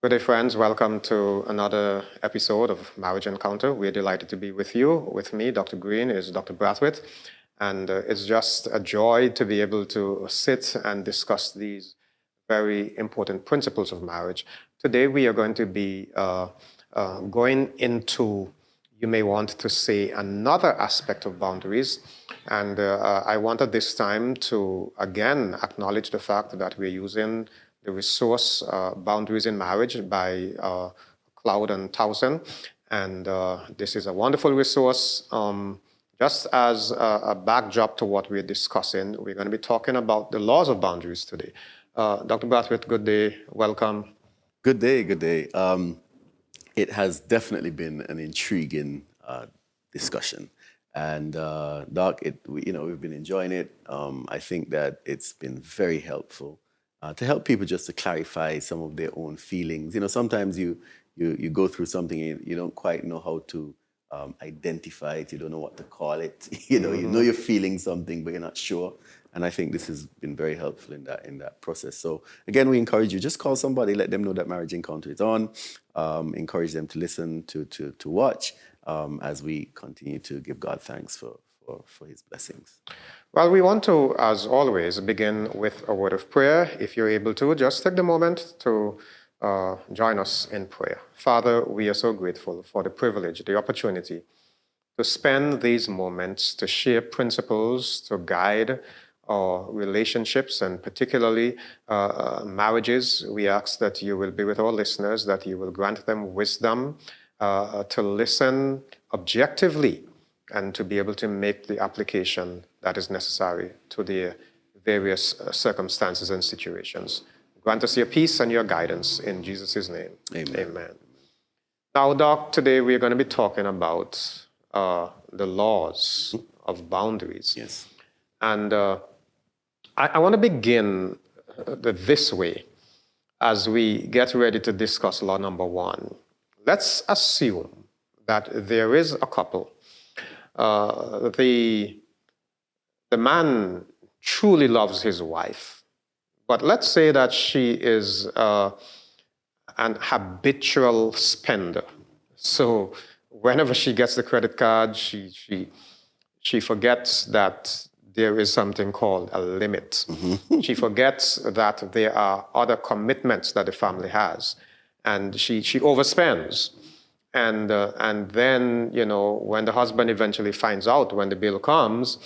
Good day, friends. Welcome to another episode of Marriage Encounter. We're delighted to be with you. With me, Dr. Greene, is Dr. Braithwaite. And it's just a joy to be able to sit and discuss these very important principles of marriage. Today, we are going to be going into, you may want to say, another aspect of boundaries. And I wanted this time to, again, acknowledge the fact that we're using the resource Boundaries in Marriage by Cloud and Towson. And this is a wonderful resource. Just as a backdrop to what we're discussing, we're going to be talking about the laws of boundaries today. Dr. Braithwaite, good day. Welcome. Good day, good day. It has definitely been an intriguing discussion. And Doc, we've been enjoying it. I think that it's been very helpful to help people just to clarify some of their own feelings. Sometimes you go through something and you don't quite know how to identify it. You don't know what to call it. You know you're feeling something, but you're not sure. And I think this has been very helpful in that process. So again, we encourage you, just call somebody, let them know that Marriage Encounter is on. Encourage them to listen, to watch as we continue to give God thanks for his blessings. Well, we want to, as always, begin with a word of prayer. If you're able to, just take the moment to join us in prayer. Father, we are so grateful for the privilege, the opportunity to spend these moments to share principles, to guide our relationships, and particularly marriages. We ask that you will be with our listeners, that you will grant them wisdom to listen objectively and to be able to make the application that is necessary to the various circumstances and situations. Grant us your peace and your guidance in Jesus' name. Amen. Amen. Now, Doc, today we're going to be talking about the laws of boundaries. Yes. And I want to begin this way as we get ready to discuss law number one. Let's assume that there is a couple. The man truly loves his wife, but let's say that she is an habitual spender. So whenever she gets the credit card, she forgets that there is something called a limit. She forgets that there are other commitments that the family has, and she overspends. And then, when the husband eventually finds out, when the bill comes,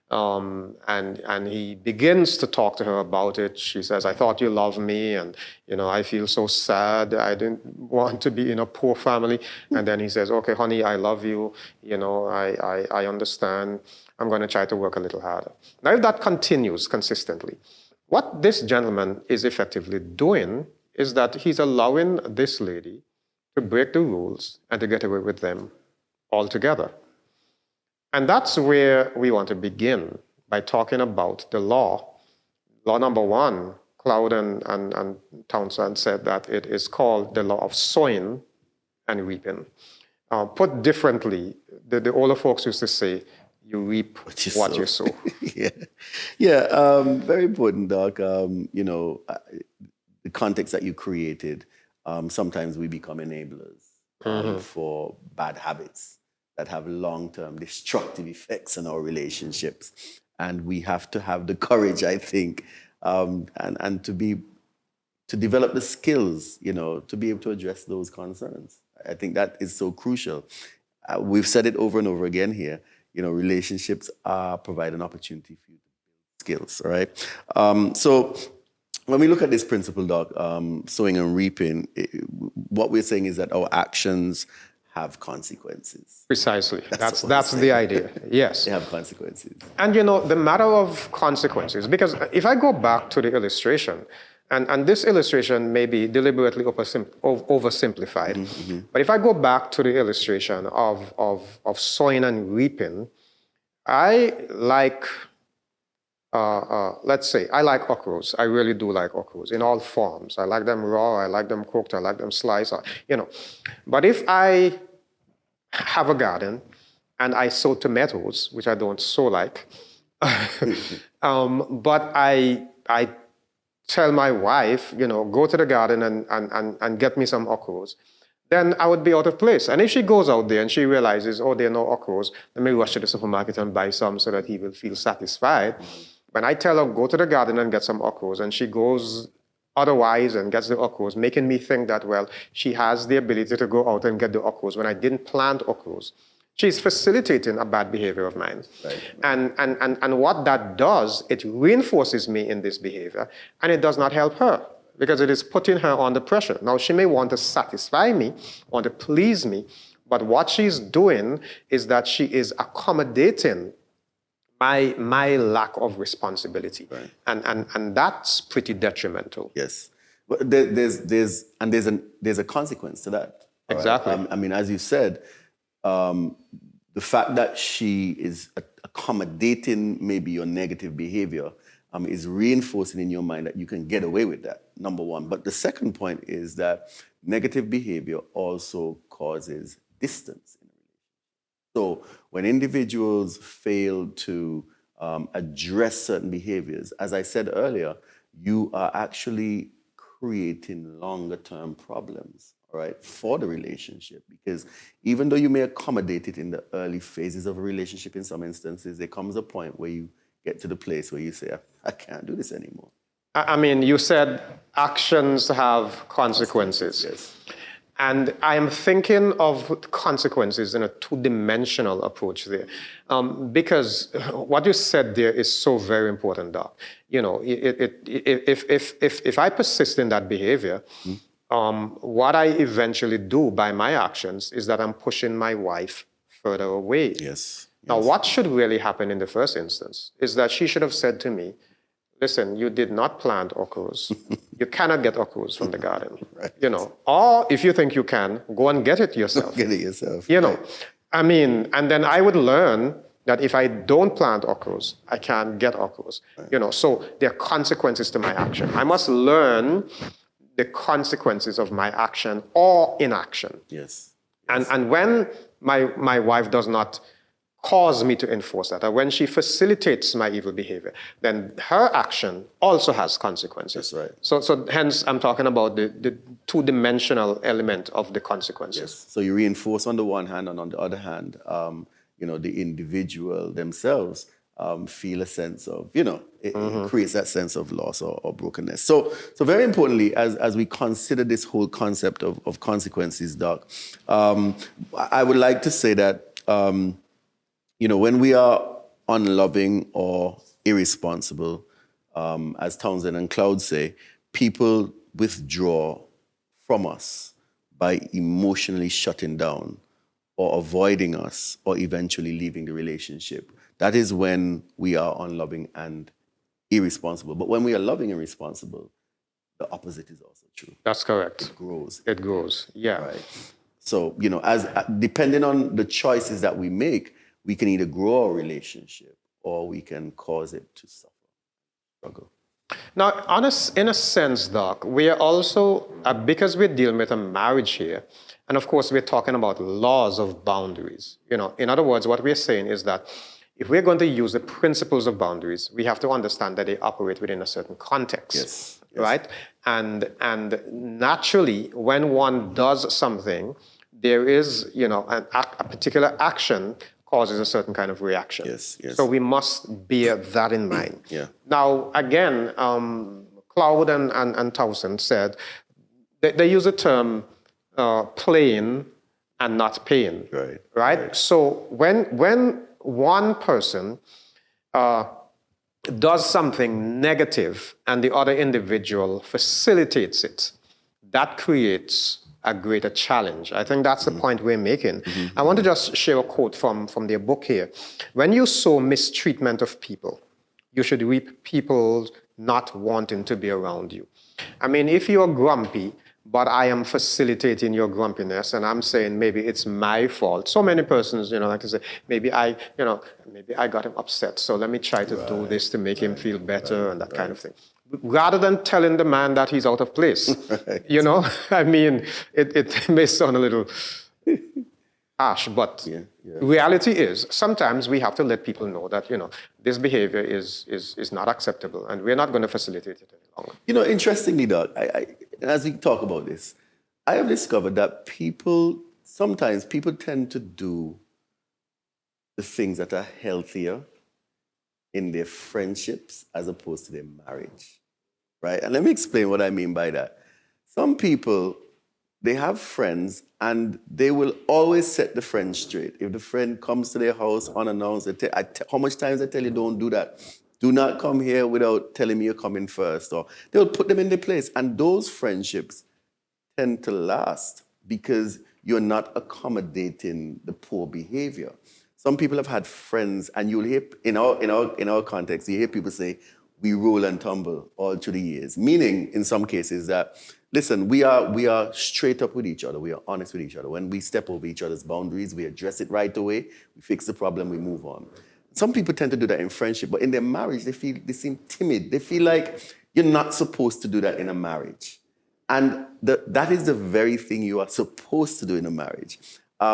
and he begins to talk to her about it, she says, "I thought you loved me, and I feel so sad. I didn't want to be in a poor family." And then he says, "Okay, honey, I love you. I understand. I'm going to try to work a little harder." Now, if that continues consistently, what this gentleman is effectively doing is that he's allowing this lady to break the rules and to get away with them altogether. And that's where we want to begin, by talking about the law. Law number one, Cloud and Townsend said that it is called the law of sowing and reaping. Put differently, the older folks used to say, you reap what you sow. Yeah. Very important, Doc. The context that you created, sometimes we become enablers for bad habits that have long-term destructive effects on our relationships. And we have to have the courage, I think, and to develop the skills, to be able to address those concerns. I think that is so crucial. We've said it over and over again here. Relationships provide an opportunity for you to build skills, all right? So when we look at this principle, Doc, sowing and reaping, what we're saying is that our actions have consequences. Precisely. That's the idea. Yes. They have consequences. And the matter of consequences, because if I go back to the illustration, and this illustration may be deliberately oversimplified, but if I go back to the illustration of sowing and reaping, I like, let's say, I like okras. I really do like okras in all forms. I like them raw, I like them cooked, I like them sliced, But if I have a garden and I sow tomatoes, which I don't so like, but I tell my wife, go to the garden and get me some okras, then I would be out of place. And if she goes out there and she realizes, oh, there are no okras, let me rush to the supermarket and buy some so that he will feel satisfied. When I tell her, go to the garden and get some okras, and she goes otherwise and gets the okras, making me think that, well, she has the ability to go out and get the okras when I didn't plant okras. She's facilitating a bad behavior of mine. Right. And what that does, it reinforces me in this behavior, and it does not help her because it is putting her under pressure. Now, she may want to satisfy me, want to please me, but what she's doing is that she is accommodating my lack of responsibility. Right. And that's pretty detrimental. Yes. But there's a consequence to that. Exactly. Right? I mean, as you said, the fact that she is accommodating maybe your negative behavior is reinforcing in your mind that you can get away with that, number one. But the second point is that negative behavior also causes distance. So when individuals fail to address certain behaviors, as I said earlier, you are actually creating longer-term problems, all right, for the relationship. Because even though you may accommodate it in the early phases of a relationship, in some instances, there comes a point where you get to the place where you say, I can't do this anymore. I mean, you said actions have consequences. Yes. And I am thinking of consequences in a two-dimensional approach there. Because what you said there is so very important, Doc. If I persist in that behavior, what I eventually do by my actions is that I'm pushing my wife further away. Yes. Now, what should really happen in the first instance is that she should have said to me, listen, you did not plant okras. You cannot get okras from the garden. Right. Or if you think you can, go and get it yourself. Get it yourself. I mean, and then I would learn that if I don't plant okras, I can't get okras. Right. So there are consequences to my action. I must learn the consequences of my action or inaction. Yes. And when my wife does not cause me to enforce that, or when she facilitates my evil behavior, then her action also has consequences. That's right. So hence I'm talking about the two-dimensional element of the consequences. Yes. So you reinforce on the one hand, and on the other hand, the individual themselves feel a sense of, it creates that sense of loss or brokenness. So very importantly, as we consider this whole concept of consequences, Doc, I would like to say that when we are unloving or irresponsible, as Townsend and Cloud say, people withdraw from us by emotionally shutting down or avoiding us or eventually leaving the relationship. That is when we are unloving and irresponsible. But when we are loving and responsible, the opposite is also true. That's correct. It grows. It grows, yeah. Right. So, as depending on the choices that we make, we can either grow our relationship or we can cause it to suffer, struggle. Now, in a sense, Doc, we are also, because we're dealing with a marriage here, and of course we're talking about laws of boundaries. In other words, what we're saying is that if we're going to use the principles of boundaries, we have to understand that they operate within a certain context. Yes. Right? And naturally, when one does something, there is, a particular action causes a certain kind of reaction. Yes. So we must bear that in mind. Yeah. Now, again, Cloud and Townsend said they use the term playing and not paying. Right? So when one person does something negative and the other individual facilitates it, that creates a greater challenge. I think that's the point we're making. I want to just share a quote from their book here. When you sow mistreatment of people, you should reap people not wanting to be around you. I mean, if you're grumpy, but I am facilitating your grumpiness, and I'm saying maybe it's my fault. So many persons, like to say, maybe I got him upset, so let me try to do this to make him feel better and that kind of thing. Rather than telling the man that he's out of place. I mean, it may sound a little harsh, but Yeah, yeah. reality is sometimes we have to let people know that, this behavior is not acceptable and we're not going to facilitate it any longer. Interestingly, Doc, as we talk about this, I have discovered that sometimes people tend to do the things that are healthier in their friendships as opposed to their marriage, right? And let me explain what I mean by that. Some people, they have friends and they will always set the friend straight. If the friend comes to their house unannounced, how much times I tell you don't do that? Do not come here without telling me you're coming first. Or they'll put them in their place. And those friendships tend to last because you're not accommodating the poor behavior. Some people have had friends, and you'll hear in our context, you hear people say, "We roll and tumble all through the years," meaning in some cases that, listen, we are straight up with each other, we are honest with each other. When we step over each other's boundaries, we address it right away, we fix the problem, we move on. Some people tend to do that in friendship, but in their marriage, they seem timid. They feel like you're not supposed to do that in a marriage. And that is the very thing you are supposed to do in a marriage.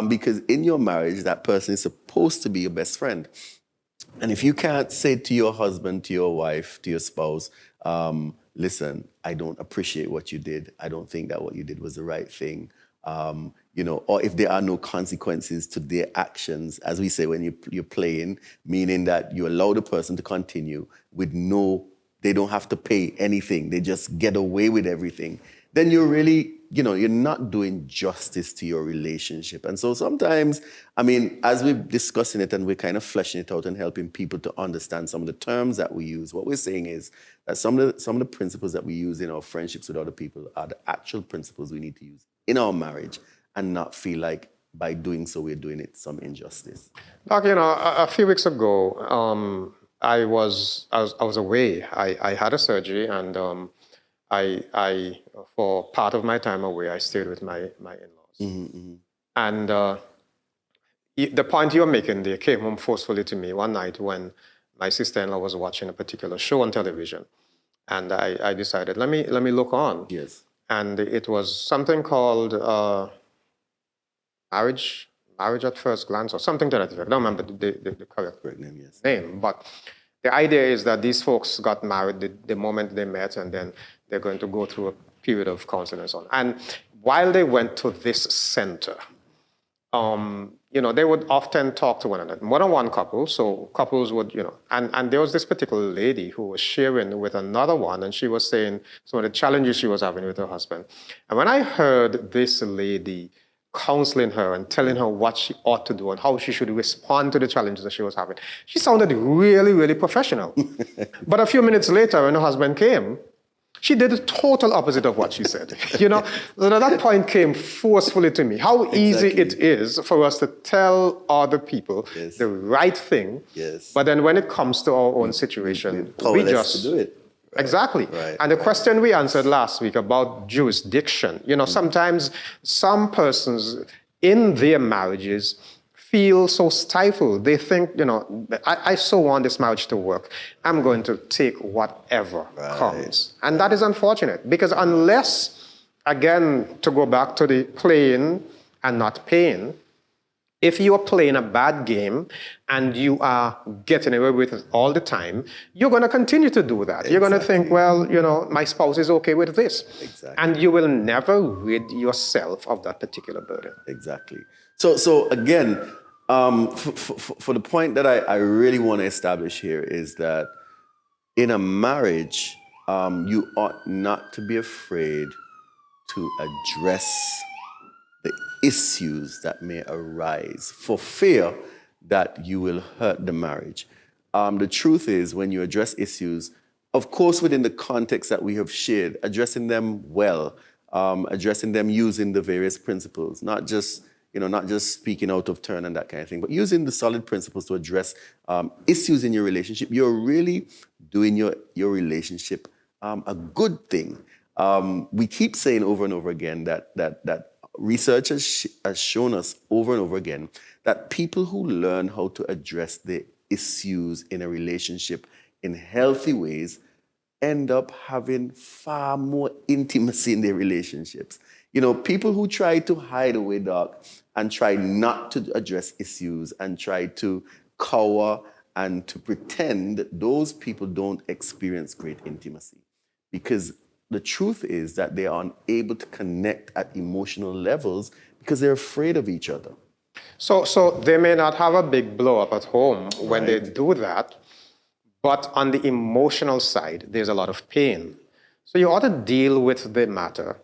Because in your marriage, that person is supposed to be your best friend. And if you can't say to your husband, to your wife, to your spouse, listen, I don't appreciate what you did. I don't think that what you did was the right thing. Or if there are no consequences to their actions, as we say when you're playing, meaning that you allow the person to continue with they don't have to pay anything. They just get away with everything. Then you're really, you're not doing justice to your relationship. And so sometimes, as we're discussing it and we're kind of fleshing it out and helping people to understand some of the terms that we use, what we're saying is that some of the principles that we use in our friendships with other people are the actual principles we need to use in our marriage and not feel like by doing so we're doing it some injustice. Doc, a few weeks ago, I was away. I had a surgery, and I for part of my time away, I stayed with my in-laws. Mm-hmm. And the point you're making there came home forcefully to me one night when my sister-in-law was watching a particular show on television, and I decided let me look on. Yes. And it was something called marriage at first glance, or something to that effect. I don't remember the correct name, yes. name, but the idea is that these folks got married the moment they met, and then they're going to go through a period of counseling and so on. And while they went to this center, they would often talk to one another, more than one couple. So couples would, and there was this particular lady who was sharing with another one, and she was saying some of the challenges she was having with her husband. And when I heard this lady counseling her and telling her what she ought to do and how she should respond to the challenges that she was having, she sounded really, really professional. But a few minutes later, when her husband came, she did the total opposite of what she said. So that point came forcefully to me. How easy it is for us to tell other people the right thing, but then when it comes to our own situation, we just do it. Right. Exactly. Right. And the question we answered last week about jurisdiction, sometimes some persons in their marriages feel so stifled. They think, I so want this marriage to work. I'm going to take whatever comes. And that is unfortunate because unless, again, to go back to the playing and not paying, if you are playing a bad game and you are getting away with it all the time, you're going to continue to do that. Exactly. You're going to think, well, my spouse is okay with this. Exactly. And you will never rid yourself of that particular burden. Exactly. So again, for the point that I really want to establish here is that in a marriage, you ought not to be afraid to address the issues that may arise for fear that you will hurt the marriage. The truth is, when you address issues, of course, within the context that we have shared, addressing them well, addressing them using the various principles, not just speaking out of turn and that kind of thing, but using the solid principles to address issues in your relationship, you're really doing your relationship a good thing. We keep saying over and over again that research has shown us over and over again that people who learn how to address the issues in a relationship in healthy ways end up having far more intimacy in their relationships. You know, people who try to hide away, Doc, and try not to address issues and try to cower and to pretend, those people don't experience great intimacy. Because the truth is that they are unable to connect at emotional levels because they're afraid of each other. So they may not have a big blow up at home when they do that, but on the emotional side, there's a lot of pain. So you ought to deal with the matter,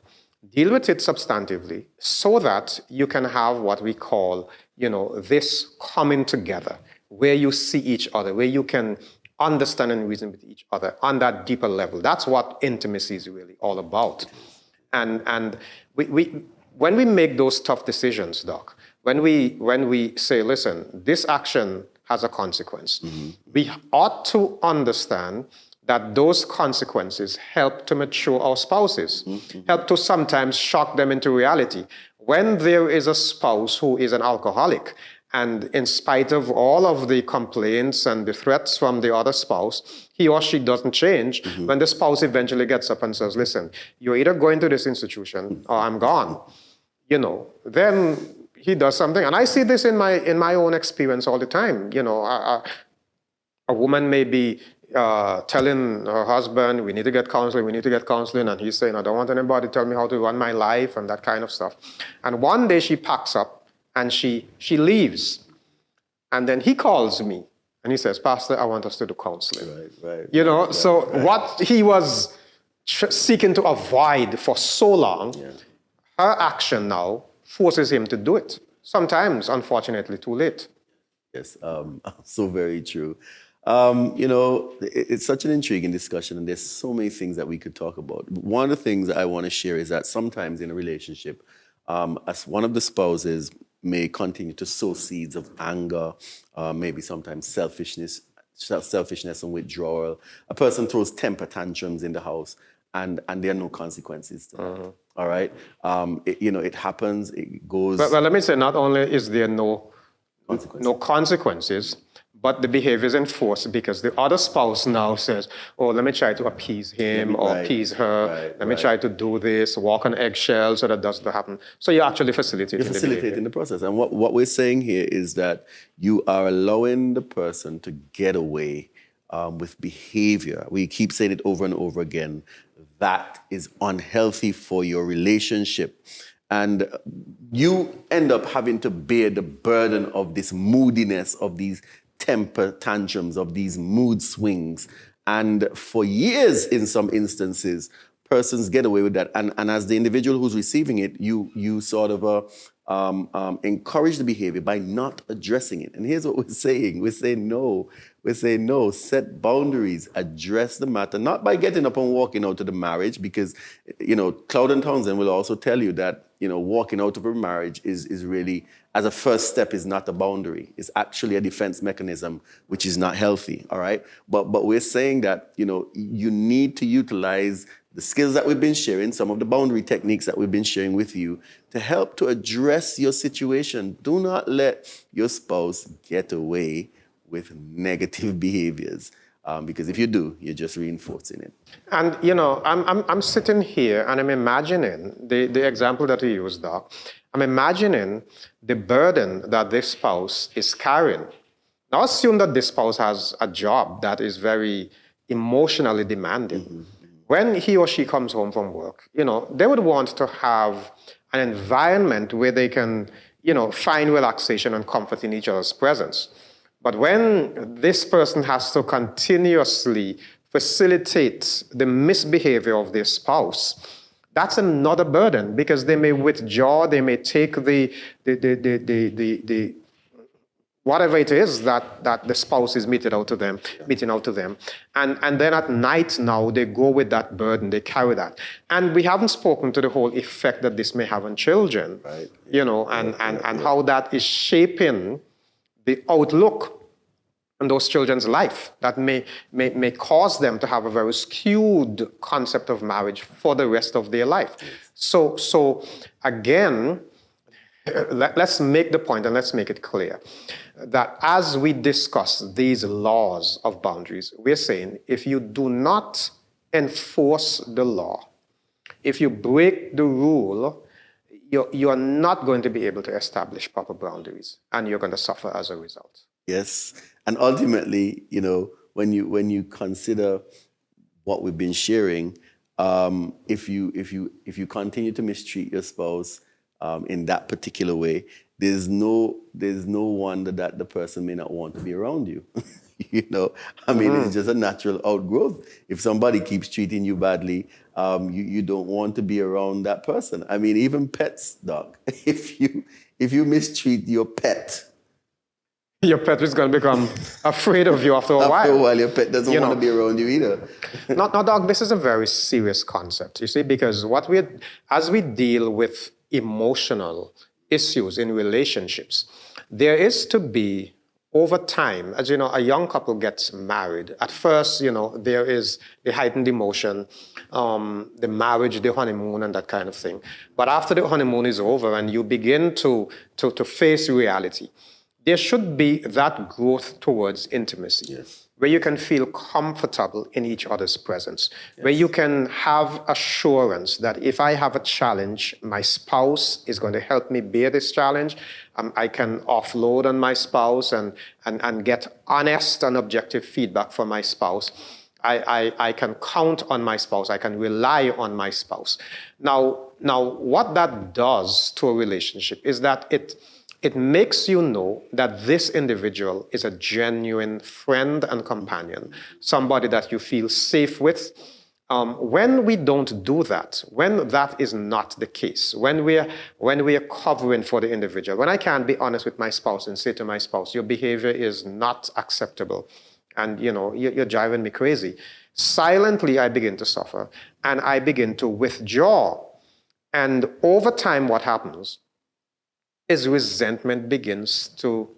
deal with it substantively, so that you can have what we call, this coming together, where you see each other, where you can understand and reason with each other on that deeper level. That's what intimacy is really all about. And when we make those tough decisions, Doc, when we say, listen, this action has a consequence, we ought to understand that those consequences help to mature our spouses, help to sometimes shock them into reality. When there is a spouse who is an alcoholic, and in spite of all of the complaints and the threats from the other spouse, he or she doesn't change, when the spouse eventually gets up and says, listen, you're either going to this institution or I'm gone, then he does something. And I see this in my own experience all the time. A woman may be telling her husband, we need to get counseling, and he's saying, I don't want anybody to tell me how to run my life and that kind of stuff. And one day she packs up and she leaves. And then he calls me and he says, Pastor, I want us to do counseling. Right. So what he was seeking to avoid for so long, her action now forces him to do it. Sometimes, unfortunately, too late. Yes, so very true. It's such an intriguing discussion, and there's so many things that we could talk about. One of the things that I want to share is that sometimes in a relationship, as one of the spouses may continue to sow seeds of anger, maybe sometimes selfishness and withdrawal. A person throws temper tantrums in the house, and there are no consequences to that. All right? It happens, it goes... Well, let me say, not only is there no consequences, but the behavior is enforced because the other spouse now says, oh, let me try to appease him or appease her. Let me try to do this, walk on eggshells so that doesn't happen. So you're actually facilitating the process. And what we're saying here is that you are allowing the person to get away with behavior. We keep saying it over and over again. That is unhealthy for your relationship. And you end up having to bear the burden of this moodiness, of these temper tantrums, of these mood swings. And for years, in some instances, persons get away with that. And as the individual who's receiving it, you sort of encourage the behavior by not addressing it. And here's what we're saying. We're saying no. We're saying no. Set boundaries. Address the matter. Not by getting up and walking out of the marriage, because, Cloud and Townsend will also tell you that, walking out of a marriage is really, as a first step, is not a boundary. It's actually a defense mechanism, which is not healthy, all right? But we're saying that, you need to utilize the skills that we've been sharing, some of the boundary techniques that we've been sharing with you, to help to address your situation. Do not let your spouse get away with negative behaviors, because if you do, you're just reinforcing it. And I'm sitting here and I'm imagining the example that you used, Doc. I'm imagining the burden that this spouse is carrying. Now assume that this spouse has a job that is very emotionally demanding. When he or she comes home from work, they would want to have an environment where they can, find relaxation and comfort in each other's presence. But when this person has to continuously facilitate the misbehavior of their spouse, that's another burden, because they may withdraw, they may take the whatever it is that the spouse is meting out to them. And then at night now, they go with that burden, they carry that. And we haven't spoken to the whole effect that this may have on children, and how that is shaping the outlook on those children's life, that may cause them to have a very skewed concept of marriage for the rest of their life. So again, let's make the point and let's make it clear that as we discuss these laws of boundaries, we're saying if you do not enforce the law, if you break the rule, you're not going to be able to establish proper boundaries, and you're going to suffer as a result. Yes. And ultimately, when you consider what we've been sharing, if you continue to mistreat your spouse in that particular way, there's no wonder that the person may not want to be around you. I mean, it's just a natural outgrowth. If somebody keeps treating you badly, you don't want to be around that person. I mean, even pets, Doc. If you mistreat your pet, your pet is going to become afraid of you after a while. After a while, your pet doesn't want to be around you either. Now, Doc, this is a very serious concept, you see, because as we deal with emotional issues in relationships, there is to be, over time, as you know, a young couple gets married. At first, there is the heightened emotion, the marriage, the honeymoon, and that kind of thing. But after the honeymoon is over and you begin to face reality, there should be that growth towards intimacy, yes, where you can feel comfortable in each other's presence, yes, where you can have assurance that if I have a challenge, my spouse is going to help me bear this challenge. I can offload on my spouse and get honest and objective feedback from my spouse. I can count on my spouse. I can rely on my spouse. Now, what that does to a relationship is that it makes you know that this individual is a genuine friend and companion, somebody that you feel safe with. When we don't do that, when that is not the case, when we are covering for the individual, when I can't be honest with my spouse and say to my spouse, your behavior is not acceptable, and you're driving me crazy, silently I begin to suffer and I begin to withdraw. And over time, what happens is resentment begins to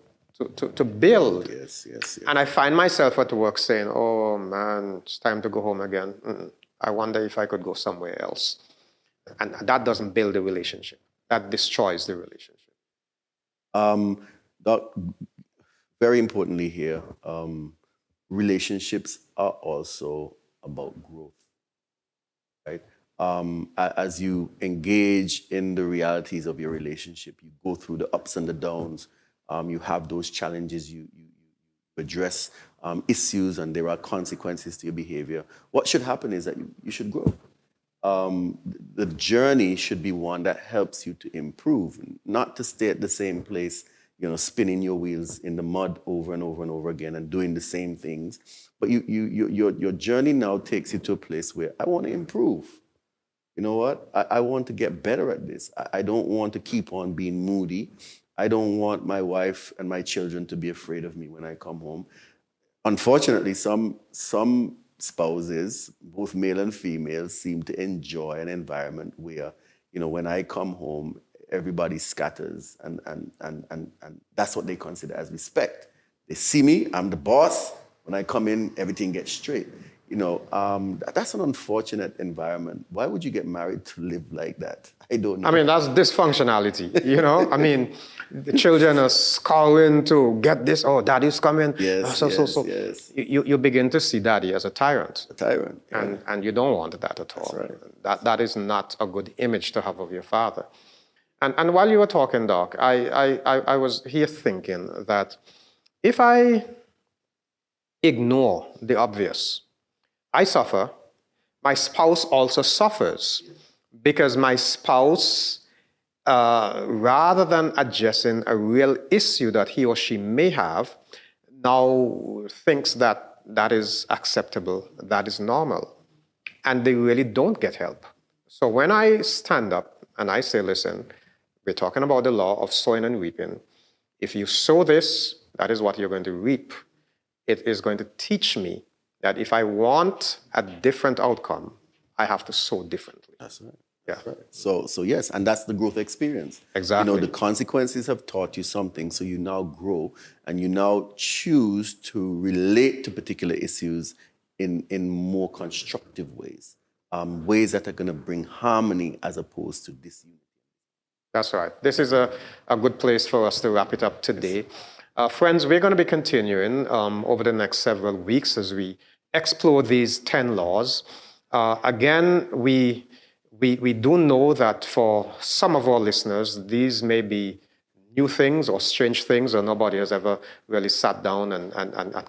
build. Yes. And I find myself at work saying, oh man, it's time to go home again. I wonder if I could go somewhere else. And that doesn't build a relationship. That destroys the relationship. Doc, very importantly here, relationships are also about growth, right? As you engage in the realities of your relationship, you go through the ups and the downs, you have those challenges, you address issues, and there are consequences to your behavior. What should happen is that you should grow. The journey should be one that helps you to improve, not to stay at the same place, spinning your wheels in the mud over and over and over again and doing the same things. But your journey now takes you to a place where I want to improve. You know what? I want to get better at this. I don't want to keep on being moody. I don't want my wife and my children to be afraid of me when I come home. Unfortunately, some spouses, both male and female, seem to enjoy an environment where, when I come home, everybody scatters, and that's what they consider as respect. They see me, I'm the boss. When I come in, everything gets straight. That's an unfortunate environment. Why would you get married to live like that? I don't know. I mean, that's dysfunctionality, I mean, the children are scouring to get this, oh, daddy's coming. Yes, yes. You begin to see daddy as a tyrant. A tyrant. Yeah. And you don't want that at all. That's right. That is not a good image to have of your father. And while you were talking, Doc, I was here thinking that if I ignore the obvious, I suffer, my spouse also suffers, because my spouse, rather than addressing a real issue that he or she may have, now thinks that that is acceptable, that is normal, and they really don't get help. So when I stand up and I say, listen, we're talking about the law of sowing and reaping. If you sow this, that is what you're going to reap. It is going to teach me that if I want a different outcome, I have to sow differently. That's right. Yeah. That's right. So yes, and that's the growth experience. Exactly. The consequences have taught you something, so you now grow and you now choose to relate to particular issues in more constructive ways, ways that are going to bring harmony as opposed to disunity. That's right. This is a good place for us to wrap it up today. Friends, we're going to be continuing over the next several weeks as we explore these 10 laws. Again, we we do know that for some of our listeners, these may be new things or strange things, or nobody has ever really sat down and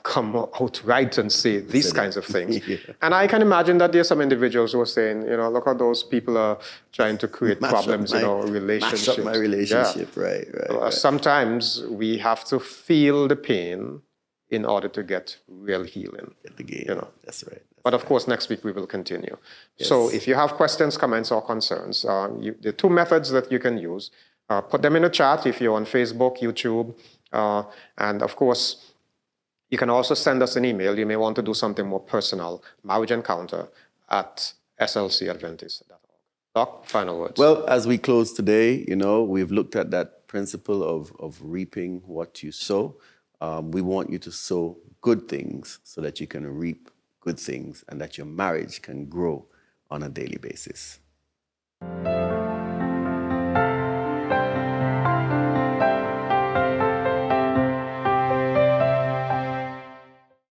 come outright and say these kinds of things. Yeah. And I can imagine that there's some individuals who are saying, look how those people are trying to create problems in our relationships. Mash up my relationship, Yeah. right. Sometimes we have to feel the pain in order to get real healing. Get the game. That's right. But of course, next week we will continue. Yes. So if you have questions, comments, or concerns, the two methods that you can use, put them in the chat if you're on Facebook, YouTube, and of course, you can also send us an email. You may want to do something more personal, marriageencounter@slcadventist.org. Doc, final words. Well, as we close today, we've looked at that principle of reaping what you sow. We want you to sow good things so that you can reap good things and that your marriage can grow on a daily basis.